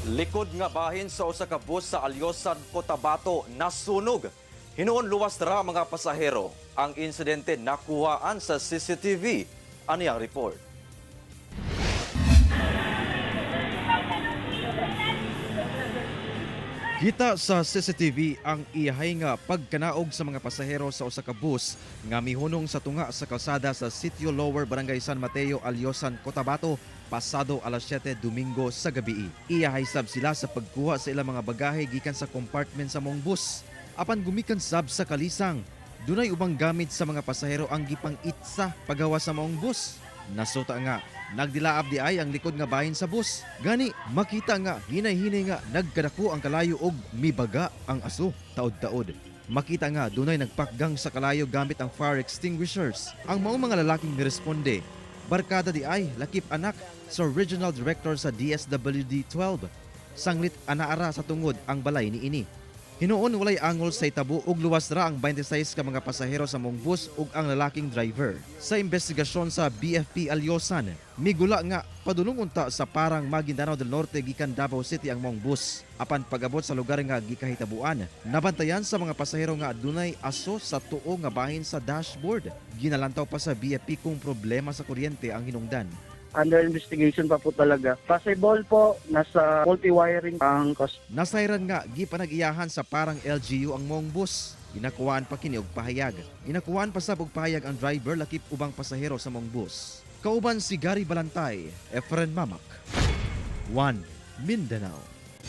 Likod nga bahin sa usa ka bus sa Alyosan, Cotabato nasunog. Hinuon luwas ra mga pasahero. Ang insidente nakuhaan sa CCTV. Ano yang report? Kita sa CCTV ang iyahay nga pagkanaog sa mga pasahero sa usa ka bus nga mihunong sa tunga sa kalsada sa Sitio Lower, Barangay San Mateo, Alyosan, Cotabato pasado alas 7 Domingo sa gabi. Iyahay sab sila sa pagkuha sa ilang mga bagahe gikan sa compartment sa mong bus. Apan gumikan sab sa kalisang, dunay ubang gamit sa mga pasahero ang gipang-itsa pagawa sa maong bus. Nasuta nga, nagdilaab di ay ang likod nga bahin sa bus. Gani, makita nga hinay-hinay nga nagkadako ang kalayo og mibaga ang aso taod-taod. Makita nga dunay nagpakgang sa kalayo gamit ang fire extinguishers. Ang maong mga lalaking niresponde, barkada di ay lakip anak sa Regional Director sa DSWD 12. Sanglit anaara sa tungod ang balay ni ini. Hinuon walay angol sa itabo ug luwas ra ang 26 ka mga pasahero sa mong bus ug ang lalaking driver. Sa investigasyon sa BFP Alyosan, migula nga padulong unta sa parang Maguindanao del Norte gikan Davao City ang mong bus. Apan pag-abot sa lugar nga gikahitabuan, nabantayan sa mga pasahero nga adunay aso sa tuo nga bahin sa dashboard. Ginalantaw pa sa BFP kung problema sa kuryente ang hinungdan. Under investigation pa po talaga. Possible po, nasa multi-wiring ang cost. Nasayran nga gipanag-iyahan sa parang LGU ang mong bus. Ginakuhaan pa kini og pahayag. Ginakuhaan pa sab og pahayag ang driver lakip ubang pasahero sa mong bus. Kauban si Gary Balantay, Efren Mamak, One Mindanao.